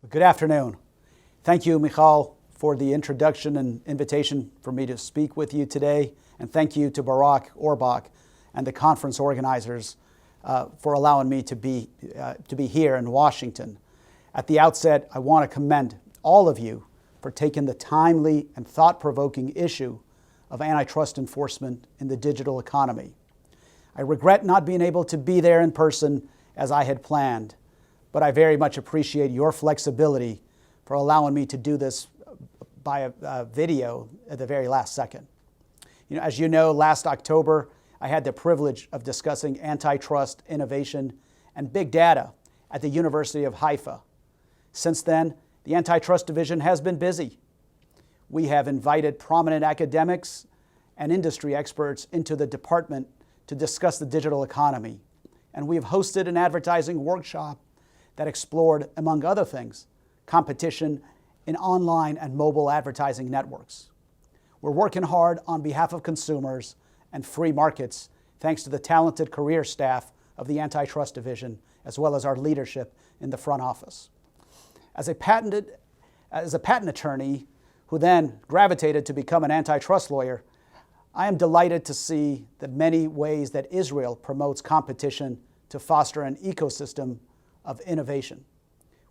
Good afternoon. Thank you, Michal, for the introduction and invitation for me to speak with you today. And thank you to Barak Orbach and the conference organizers for allowing me to be here in Washington. At the outset, I want to commend all of you for taking the timely and thought-provoking issue of antitrust enforcement in the digital economy. I regret not being able to be there in person as I had planned, but I very much appreciate your flexibility for allowing me to do this by a video at the very last second. As you know, last October, I had the privilege of discussing antitrust, innovation, and big data at the University of Haifa. Since then, the Antitrust Division has been busy. We have invited prominent academics and industry experts into the department to discuss the digital economy, and we have hosted an advertising workshop that explored, among other things, competition in online and mobile advertising networks. We're working hard on behalf of consumers and free markets, thanks to the talented career staff of the Antitrust Division, as well as our leadership in the front office. As a patent attorney who then gravitated to become an antitrust lawyer, I am delighted to see the many ways that Israel promotes competition to foster an ecosystem of innovation.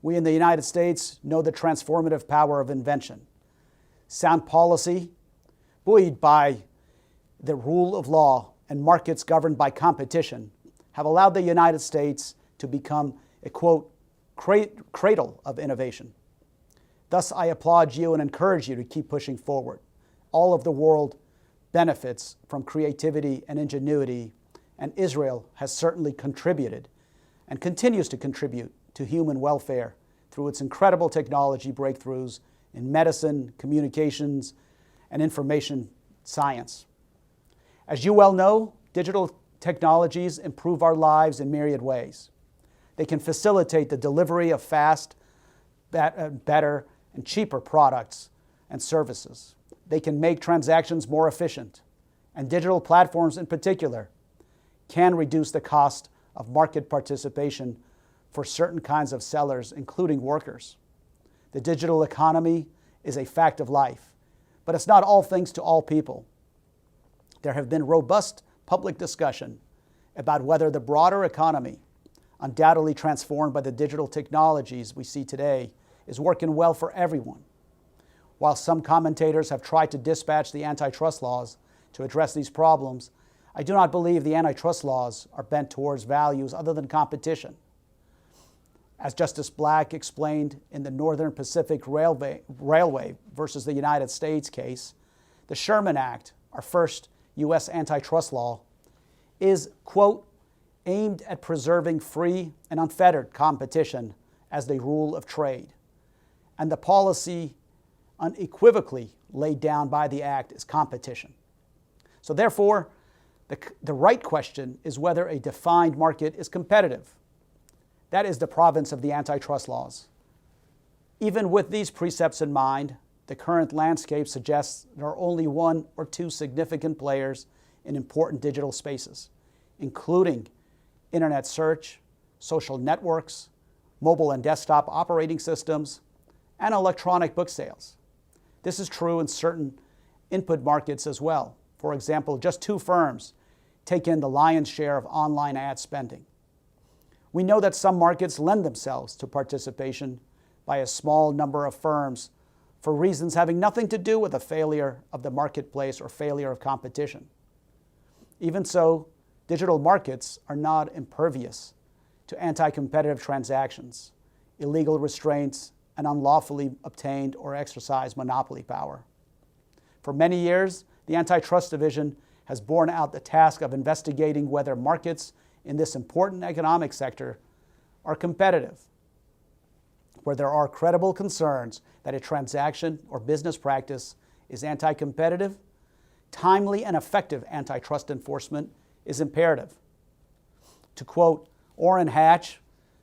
We in the United States know the transformative power of invention. Sound policy, buoyed by the rule of law and markets governed by competition, have allowed the United States to become a, quote, cradle of innovation. Thus, I applaud you and encourage you to keep pushing forward. All of the world benefits from creativity and ingenuity, and Israel has certainly contributed and continues to contribute to human welfare through its incredible technology breakthroughs in medicine, communications, and information science. As you well know, digital technologies improve our lives in myriad ways. They can facilitate the delivery of fast, better, and cheaper products and services. They can make transactions more efficient, and digital platforms in particular can reduce the cost of market participation for certain kinds of sellers, including workers. The digital economy is a fact of life, but it's not all things to all people. There have been robust public discussion about whether the broader economy, undoubtedly transformed by the digital technologies we see today, is working well for everyone. While some commentators have tried to dispatch the antitrust laws to address these problems, I do not believe the antitrust laws are bent towards values other than competition. As Justice Black explained in the Northern Pacific Railway versus the United States case, the Sherman Act, our first U.S. antitrust law, is, quote, aimed at preserving free and unfettered competition as the rule of trade. And the policy unequivocally laid down by the act is competition. So therefore, the right question is whether a defined market is competitive. That is the province of the antitrust laws. Even with these precepts in mind, the current landscape suggests there are only one or two significant players in important digital spaces, including internet search, social networks, mobile and desktop operating systems, and electronic book sales. This is true in certain input markets as well. For example, just two firms take in the lion's share of online ad spending. We know that some markets lend themselves to participation by a small number of firms for reasons having nothing to do with a failure of the marketplace or failure of competition. Even so, digital markets are not impervious to anti-competitive transactions, illegal restraints, and unlawfully obtained or exercised monopoly power. For many years, the Antitrust Division has borne out the task of investigating whether markets in this important economic sector are competitive, where there are credible concerns that a transaction or business practice is anti-competitive. Timely and effective antitrust enforcement is imperative. To quote Orrin Hatch,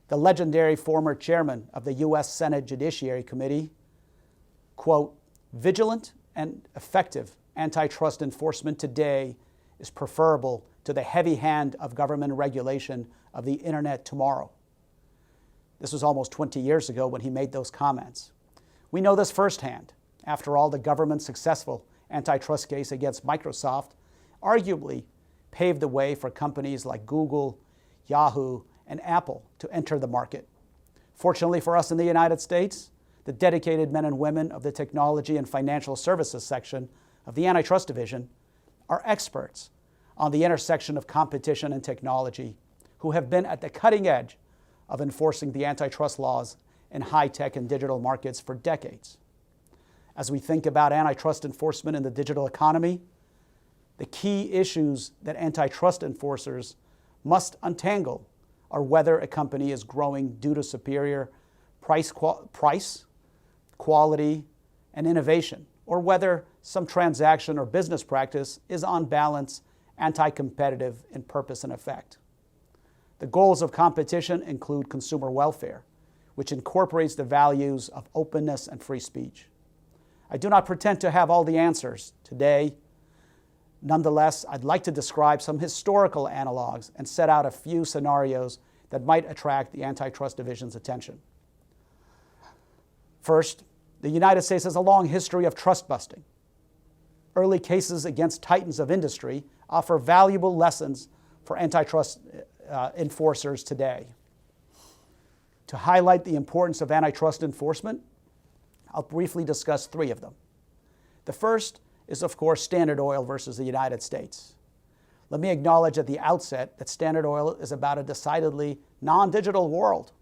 the legendary former chairman of the U.S. Senate Judiciary Committee, quote, vigilant and effective antitrust enforcement today is preferable to the heavy hand of government regulation of the internet tomorrow. This was almost 20 years ago when he made those comments. We know this firsthand. After all, the government's successful antitrust case against Microsoft arguably paved the way for companies like Google, Yahoo, and Apple to enter the market. Fortunately for us in the United States, the dedicated men and women of the Technology and Financial Services section of the Antitrust Division are experts on the intersection of competition and technology, who have been at the cutting edge of enforcing the antitrust laws in high-tech and digital markets for decades. As we think about antitrust enforcement in the digital economy, the key issues that antitrust enforcers must untangle are whether a company is growing due to superior price, quality, and innovation, or whether some transaction or business practice is on balance anti-competitive in purpose and effect. The goals of competition include consumer welfare, which incorporates the values of openness and free speech. I do not pretend to have all the answers today. Nonetheless, I'd like to describe some historical analogs and set out a few scenarios that might attract the Antitrust Division's attention. First, the United States has a long history of trust busting. Early cases against titans of industry offer valuable lessons for antitrust enforcers today. To highlight the importance of antitrust enforcement, I'll briefly discuss three of them. The first is, of course, Standard Oil versus the United States. Let me acknowledge at the outset that Standard Oil is about a decidedly non-digital world.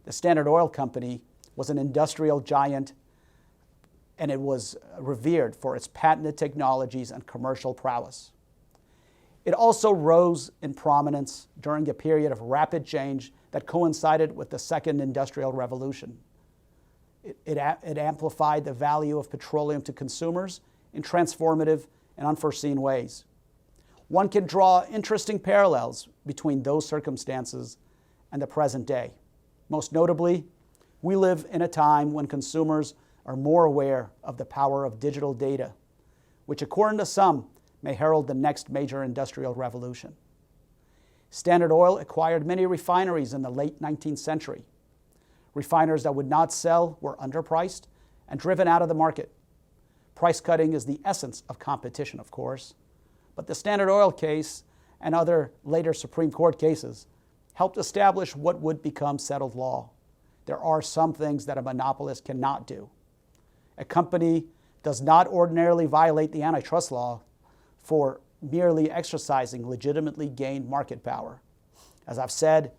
The Standard Oil Company was an industrial giant, and it was revered for its patented technologies and commercial prowess. It also rose in prominence during a period of rapid change that coincided with the Second Industrial Revolution. It amplified the value of petroleum to consumers in transformative and unforeseen ways. One can draw interesting parallels between those circumstances and the present day. Most notably, we live in a time when consumers are more aware of the power of digital data, which according to some may herald the next major industrial revolution. Standard Oil acquired many refineries in the late 19th century. Refiners that would not sell were underpriced and driven out of the market. Price cutting is the essence of competition, of course, but the Standard Oil case and other later Supreme Court cases helped establish what would become settled law. There are some things that a monopolist cannot do. A company does not ordinarily violate the antitrust law for merely exercising legitimately gained market power. As I've said,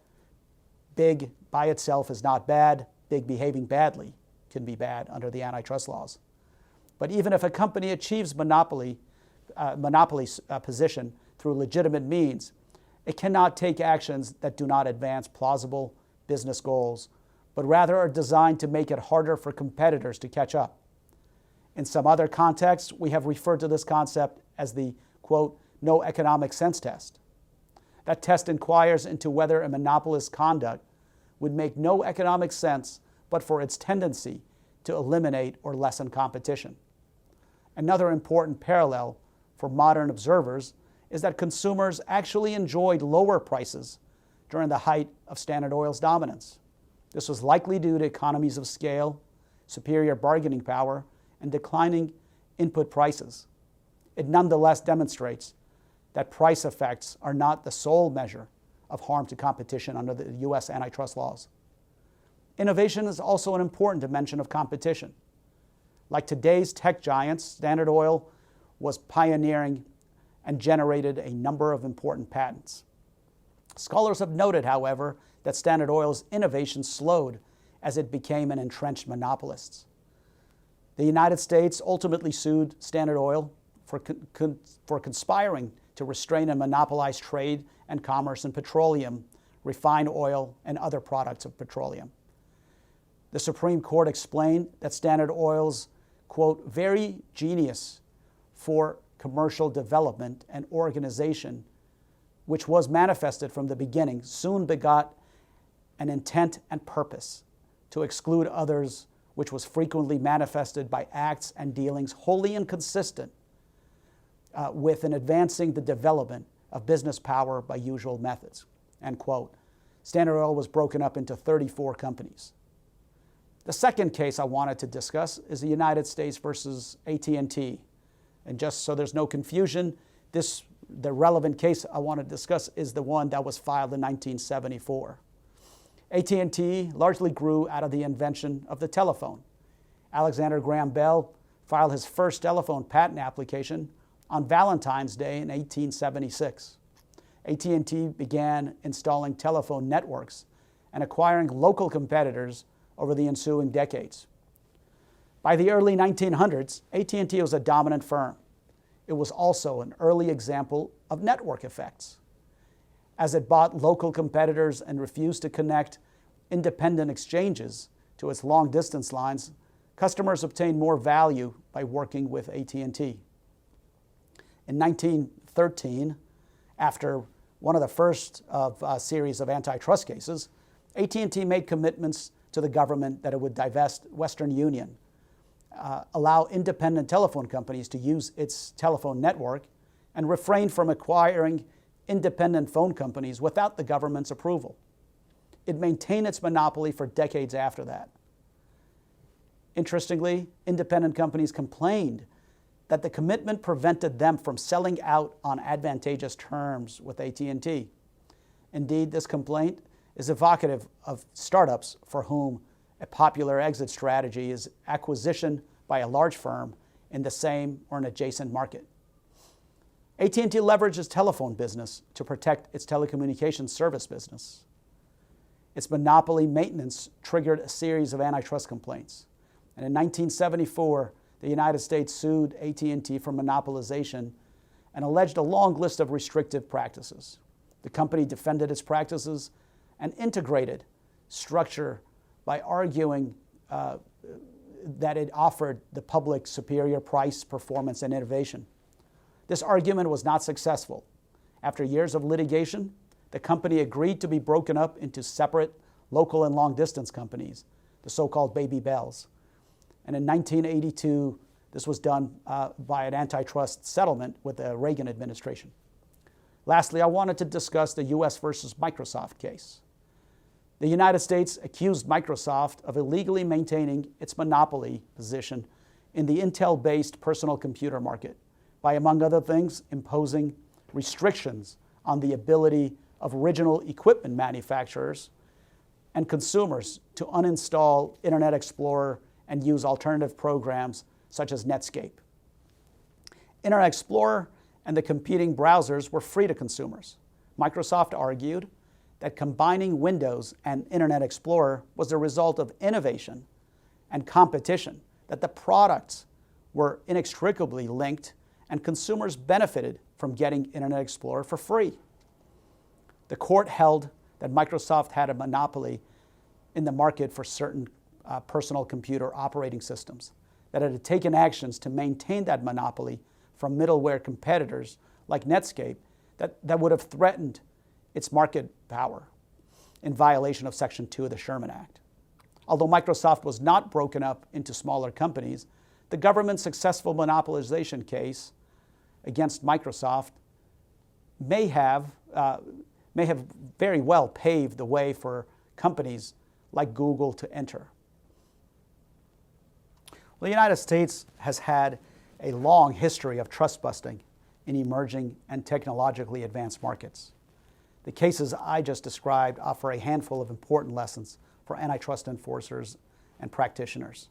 big by itself is not bad. Big behaving badly can be bad under the antitrust laws. But even if a company achieves monopoly position through legitimate means, it cannot take actions that do not advance plausible business goals, but rather are designed to make it harder for competitors to catch up. In some other contexts, we have referred to this concept as the, quote, no economic sense test. That test inquires into whether a monopolist's conduct would make no economic sense but for its tendency to eliminate or lessen competition. Another important parallel for modern observers is that consumers actually enjoyed lower prices during the height of Standard Oil's dominance. This was likely due to economies of scale, superior bargaining power, and declining input prices. It nonetheless demonstrates that price effects are not the sole measure of harm to competition under the U.S. antitrust laws. Innovation is also an important dimension of competition. Like today's tech giants, Standard Oil was pioneering and generated a number of important patents. Scholars have noted, however, that Standard Oil's innovation slowed as it became an entrenched monopolist. The United States ultimately sued Standard Oil for conspiring to restrain and monopolize trade and commerce in petroleum, refined oil, and other products of petroleum. The Supreme Court explained that Standard Oil's, quote, very genius for commercial development and organization, which was manifested from the beginning, soon begot an intent and purpose to exclude others, which was frequently manifested by acts and dealings wholly inconsistent with and advancing the development of business power by usual methods, end quote. Standard Oil was broken up into 34 companies. The second case I wanted to discuss is the United States versus AT&T. And just so there's no confusion, the relevant case I want to discuss is the one that was filed in 1974. AT&T largely grew out of the invention of the telephone. Alexander Graham Bell filed his first telephone patent application on Valentine's Day in 1876. AT&T began installing telephone networks and acquiring local competitors over the ensuing decades. By the early 1900s, AT&T was a dominant firm. It was also an early example of network effects. As it bought local competitors and refused to connect independent exchanges to its long-distance lines, customers obtained more value by working with AT&T. In 1913, after one of the first of a series of antitrust cases, AT&T made commitments to the government that it would divest Western Union, allow independent telephone companies to use its telephone network, and refrain from acquiring independent phone companies without the government's approval. It maintained its monopoly for decades after that. Interestingly, independent companies complained that the commitment prevented them from selling out on advantageous terms with AT&T. Indeed, this complaint is evocative of startups for whom a popular exit strategy is acquisition by a large firm in the same or an adjacent market. AT&T leveraged its telephone business to protect its telecommunications service business. Its monopoly maintenance triggered a series of antitrust complaints. And in 1974, the United States sued AT&T for monopolization and alleged a long list of restrictive practices. The company defended its practices and integrated structure by arguing that it offered the public superior price, performance, and innovation. This argument was not successful. After years of litigation, the company agreed to be broken up into separate local and long-distance companies, the so-called baby bells. And in 1982, this was done by an antitrust settlement with the Reagan administration. Lastly, I wanted to discuss the US versus Microsoft case. The United States accused Microsoft of illegally maintaining its monopoly position in the Intel-based personal computer market by, among other things, imposing restrictions on the ability of original equipment manufacturers and consumers to uninstall Internet Explorer and use alternative programs such as Netscape. Internet Explorer and the competing browsers were free to consumers. Microsoft argued that combining Windows and Internet Explorer was the result of innovation and competition, that the products were inextricably linked and consumers benefited from getting Internet Explorer for free. The court held that Microsoft had a monopoly in the market for certain personal computer operating systems, that it had taken actions to maintain that monopoly from middleware competitors like Netscape that would have threatened its market power in violation of Section 2 of the Sherman Act. Although Microsoft was not broken up into smaller companies, the government's successful monopolization case against Microsoft may have very well paved the way for companies like Google to enter. Well, the United States has had a long history of trust busting in emerging and technologically advanced markets. The cases I just described offer a handful of important lessons for antitrust enforcers and practitioners.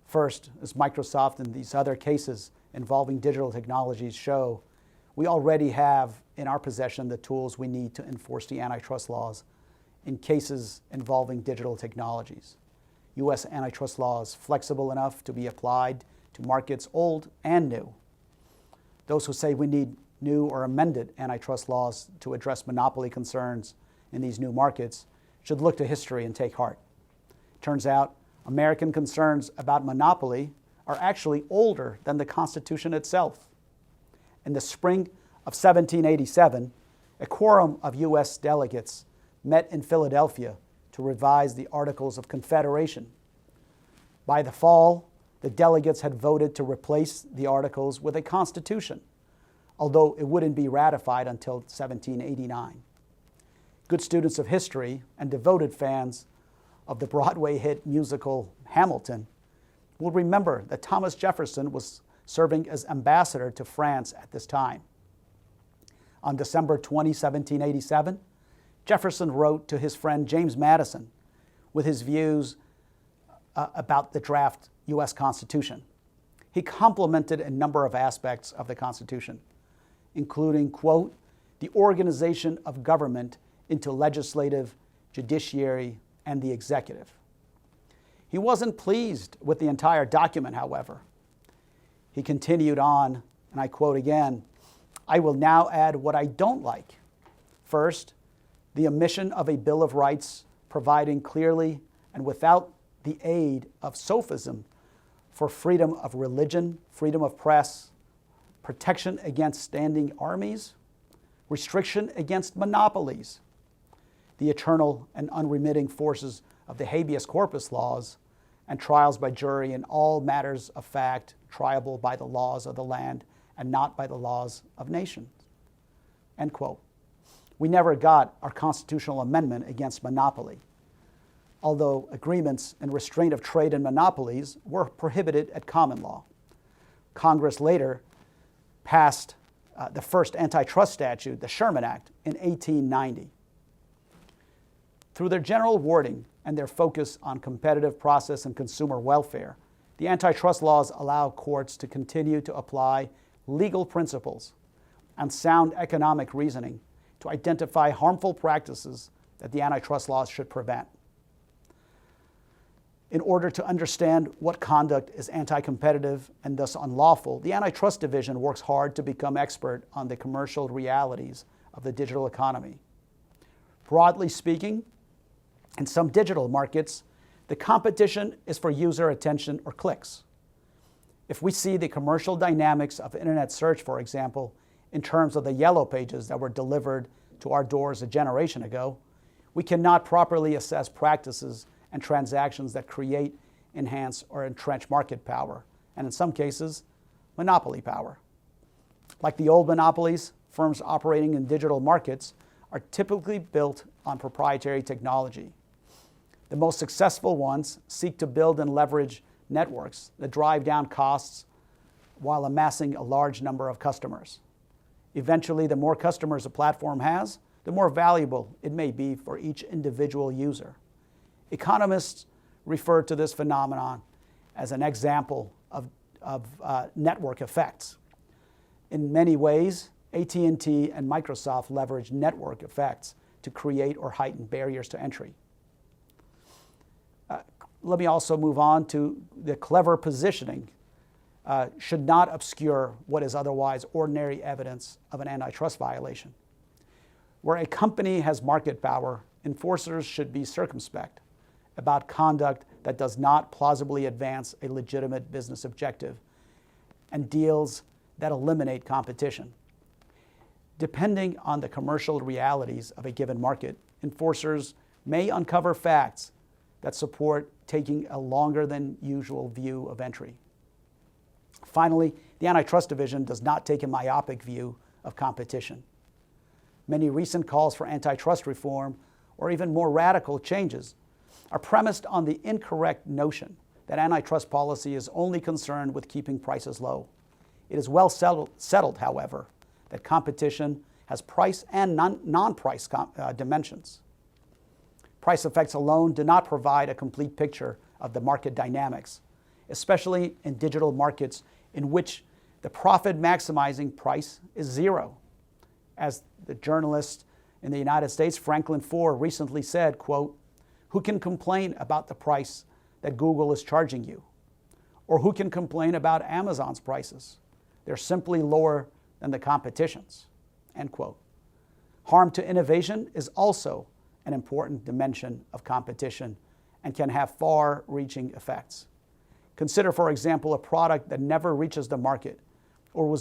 First, as Microsoft and these other cases involving digital technologies show, we already have in our possession the tools we need to enforce the antitrust laws in cases involving digital technologies. U.S. antitrust law is flexible enough to be applied to markets old and new. Those who say we need new or amended antitrust laws to address monopoly concerns in these new markets should look to history and take heart. Turns out, American concerns about monopoly are actually older than the Constitution itself. In the spring of 1787, a quorum of U.S. delegates met in Philadelphia to revise the Articles of Confederation. By the fall, the delegates had voted to replace the Articles with a Constitution, although it wouldn't be ratified until 1789. Good students of history and devoted fans of the Broadway hit musical Hamilton will remember that Thomas Jefferson was serving as ambassador to France at this time. On December 20, 1787, Jefferson wrote to his friend James Madison with his views about the draft U.S. Constitution. He complimented a number of aspects of the Constitution, including, quote, the organization of government into legislative, judiciary, and the executive. He wasn't pleased with the entire document, however. He continued on, and I quote again, I will now add what I don't like. First, the omission of a Bill of Rights providing clearly and without the aid of sophism for freedom of religion, freedom of press, protection against standing armies, restriction against monopolies, the eternal and unremitting forces of the habeas corpus laws, and trials by jury in all matters of fact triable by the laws of the land and not by the laws of nations. End quote. We never got our constitutional amendment against monopoly, although agreements in restraint of trade and monopolies were prohibited at common law. Congress later passed the first antitrust statute, the Sherman Act, in 1890. Through their general wording and their focus on competitive process and consumer welfare, the antitrust laws allow courts to continue to apply legal principles and sound economic reasoning to identify harmful practices that the antitrust laws should prevent. In order to understand what conduct is anti-competitive and thus unlawful, the Antitrust Division works hard to become expert on the commercial realities of the digital economy. Broadly speaking, in some digital markets, the competition is for user attention or clicks. If we see the commercial dynamics of internet search, for example, in terms of the yellow pages that were delivered to our doors a generation ago, we cannot properly assess practices and transactions that create, enhance, or entrench market power, and in some cases, monopoly power. Like the old monopolies, firms operating in digital markets are typically built on proprietary technology. The most successful ones seek to build and leverage networks that drive down costs while amassing a large number of customers. Eventually, the more customers a platform has, the more valuable it may be for each individual user. Economists refer to this phenomenon as an example of network effects. In many ways, AT&T and Microsoft leverage network effects to create or heighten barriers to entry. Let me also move on to the clever positioning should not obscure what is otherwise ordinary evidence of an antitrust violation. Where a company has market power, enforcers should be circumspect about conduct that does not plausibly advance a legitimate business objective and deals that eliminate competition. Depending on the commercial realities of a given market, enforcers may uncover facts that support taking a longer than usual view of entry. Finally, the Antitrust Division does not take a myopic view of competition. Many recent calls for antitrust reform, or even more radical changes, are premised on the incorrect notion that antitrust policy is only concerned with keeping prices low. It is well settled, however, that competition has price and non-price dimensions. Price effects alone do not provide a complete picture of the market dynamics, especially in digital markets in which the profit maximizing price is zero. As the journalist in the United States, Franklin Foer, recently said, quote, who can complain about the price that Google is charging you? Or who can complain about Amazon's prices? They're simply lower than the competition's, end quote. Harm to innovation is also an important dimension of competition and can have far-reaching effects. Consider, for example, a product that never reaches the market or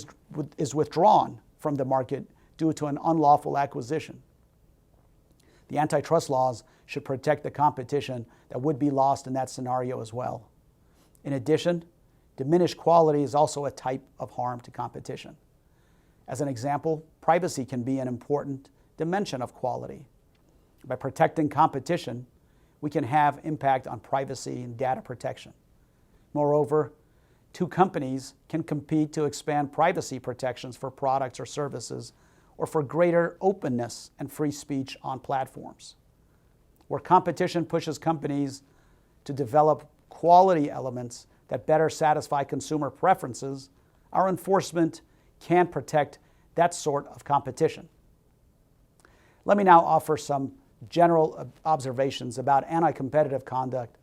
is withdrawn from the market due to an unlawful acquisition. The antitrust laws should protect the competition that would be lost in that scenario as well. In addition, diminished quality is also a type of harm to competition. As an example, privacy can be an important dimension of quality. By protecting competition, we can have impact on privacy and data protection. Moreover, two companies can compete to expand privacy protections for products or services, or for greater openness and free speech on platforms. Where competition pushes companies to develop quality elements that better satisfy consumer preferences, our enforcement can protect that sort of competition. Let me now offer some general observations about anti-competitive conduct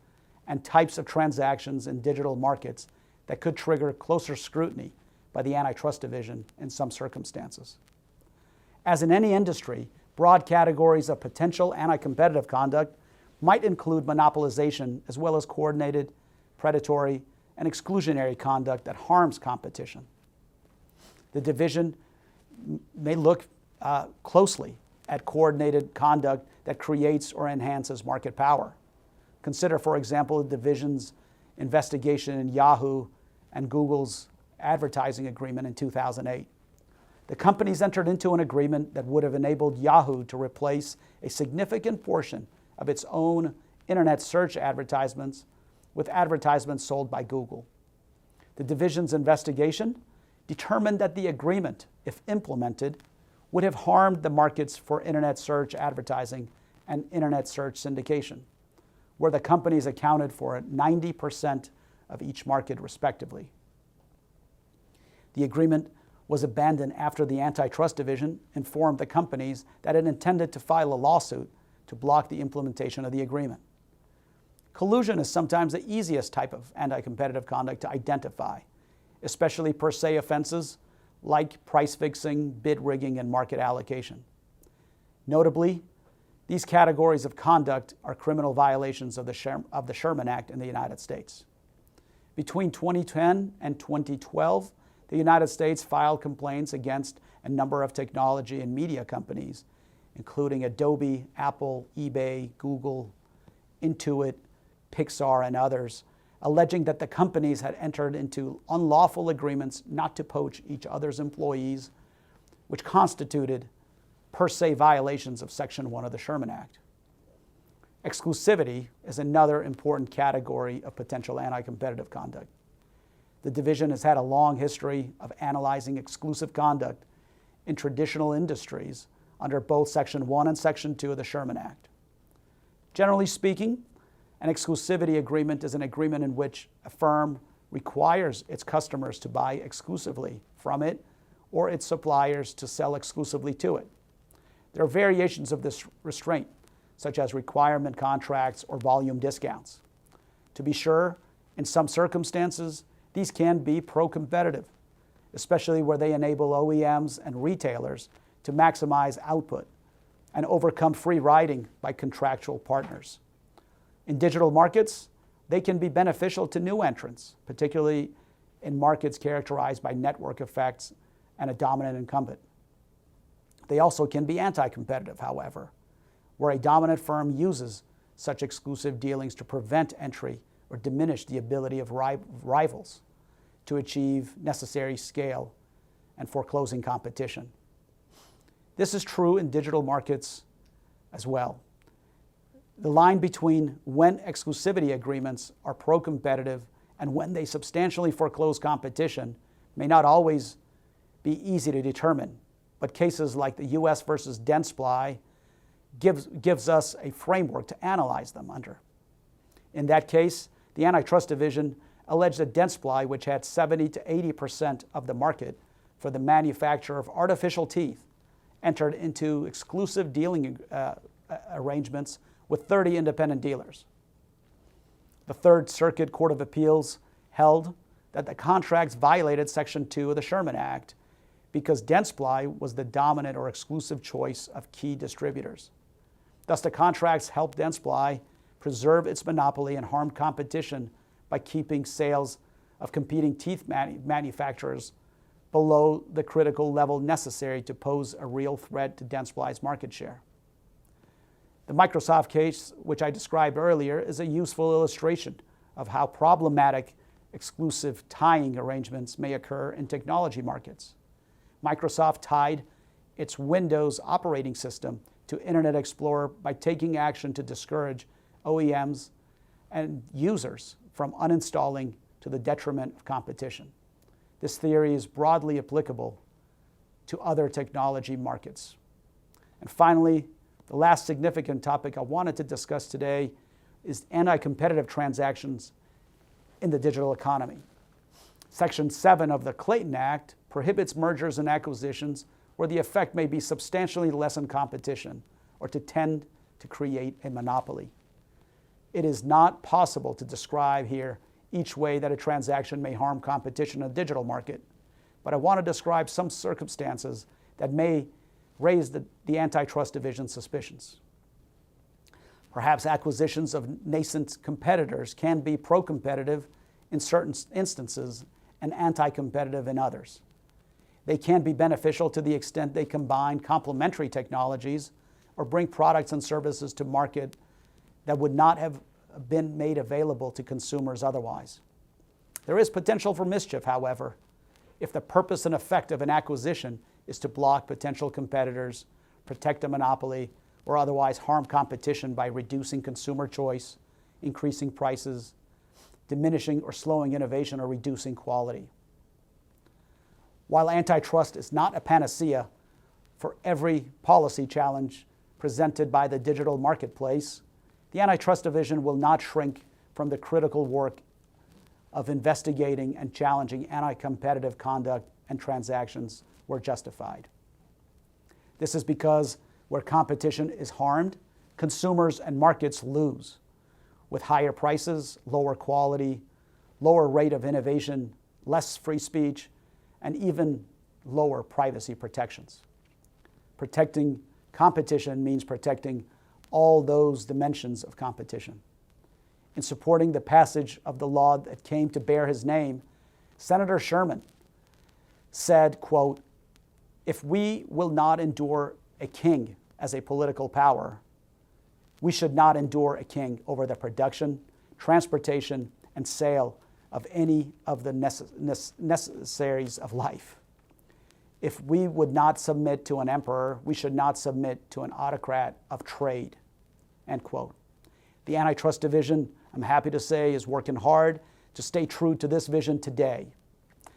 and types of transactions in digital markets that could trigger closer scrutiny by the Antitrust Division in some circumstances. As in any industry, broad categories of potential anti-competitive conduct might include monopolization as well as coordinated, predatory, and exclusionary conduct that harms competition. The division may look closely at coordinated conduct that creates or enhances market power. Consider, for example, the division's investigation in Yahoo and Google's advertising agreement in 2008. The companies entered into an agreement that would have enabled Yahoo to replace a significant portion of its own internet search advertisements with advertisements sold by Google. The division's investigation determined that the agreement, if implemented, would have harmed the markets for internet search advertising and internet search syndication, where the companies accounted for 90% of each market respectively. The agreement was abandoned after the Antitrust Division informed the companies that it intended to file a lawsuit to block the implementation of the agreement. Collusion is sometimes the easiest type of anti-competitive conduct to identify, especially per se offenses like price fixing, bid rigging, and market allocation. Notably, these categories of conduct are criminal violations of the Sherman Act in the United States. Between 2010 and 2012, the United States filed complaints against a number of technology and media companies, including Adobe, Apple, eBay, Google, Intuit, Pixar, and others, alleging that the companies had entered into unlawful agreements not to poach each other's employees, which constituted per se violations of Section 1 of the Sherman Act. Exclusivity is another important category of potential anti-competitive conduct. The division has had a long history of analyzing exclusive conduct in traditional industries under both Section 1 and Section 2 of the Sherman Act. Generally speaking, an exclusivity agreement is an agreement in which a firm requires its customers to buy exclusively from it or its suppliers to sell exclusively to it. There are variations of this restraint, such as requirement contracts or volume discounts. To be sure, in some circumstances, these can be pro-competitive, especially where they enable OEMs and retailers to maximize output and overcome free riding by contractual partners. In digital markets, they can be beneficial to new entrants, particularly in markets characterized by network effects and a dominant incumbent. They also can be anti-competitive, however, where a dominant firm uses such exclusive dealings to prevent entry or diminish the ability of rivals to achieve necessary scale and foreclosing competition. This is true in digital markets as well. The line between when exclusivity agreements are pro-competitive and when they substantially foreclose competition may not always be easy to determine, but cases like the U.S. versus Dentsply gives us a framework to analyze them under. In that case, the Antitrust Division alleged that Dentsply, which had 70 to 80% of the market for the manufacture of artificial teeth, entered into exclusive dealing arrangements with 30 independent dealers. The Third Circuit Court of Appeals held that the contracts violated Section 2 of the Sherman Act because Dentsply was the dominant or exclusive choice of key distributors. Thus, the contracts helped Dentsply preserve its monopoly and harmed competition by keeping sales of competing teeth manufacturers below the critical level necessary to pose a real threat to Dentsply's market share. The Microsoft case, which I described earlier, is a useful illustration of how problematic exclusive tying arrangements may occur in technology markets. Microsoft tied its Windows operating system to Internet Explorer by taking action to discourage OEMs and users from uninstalling to the detriment of competition. This theory is broadly applicable to other technology markets. And finally, the last significant topic I wanted to discuss today is anti-competitive transactions in the digital economy. Section 7 of the Clayton Act prohibits mergers and acquisitions where the effect may be substantially lessen competition or to tend to create a monopoly. It is not possible to describe here each way that a transaction may harm competition in the digital market, but I want to describe some circumstances that may raise the Antitrust Division's suspicions. Perhaps acquisitions of nascent competitors can be pro-competitive in certain instances and anti-competitive in others. They can be beneficial to the extent they combine complementary technologies or bring products and services to market that would not have been made available to consumers otherwise. There is potential for mischief, however, if the purpose and effect of an acquisition is to block potential competitors, protect a monopoly, or otherwise harm competition by reducing consumer choice, increasing prices, diminishing or slowing innovation, or reducing quality. While antitrust is not a panacea for every policy challenge presented by the digital marketplace, the Antitrust Division will not shrink from the critical work of investigating and challenging anti-competitive conduct and transactions where justified. This is because where competition is harmed, consumers and markets lose, with higher prices, lower quality, lower rate of innovation, less free speech, and even lower privacy protections. Protecting competition means protecting all those dimensions of competition. In supporting the passage of the law that came to bear his name, Senator Sherman said, quote, "If we will not endure a king as a political power, we should not endure a king over the production, transportation, and sale of any of the necessaries of life. If we would not submit to an emperor, we should not submit to an autocrat of trade," end quote. The Antitrust Division, I'm happy to say, is working hard to stay true to this vision today.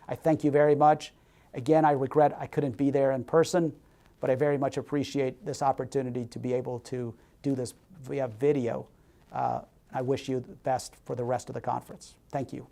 I thank you very much. Again, I regret I couldn't be there in person, but I very much appreciate this opportunity to be able to do this via video. I wish you the best for the rest of the conference. Thank you.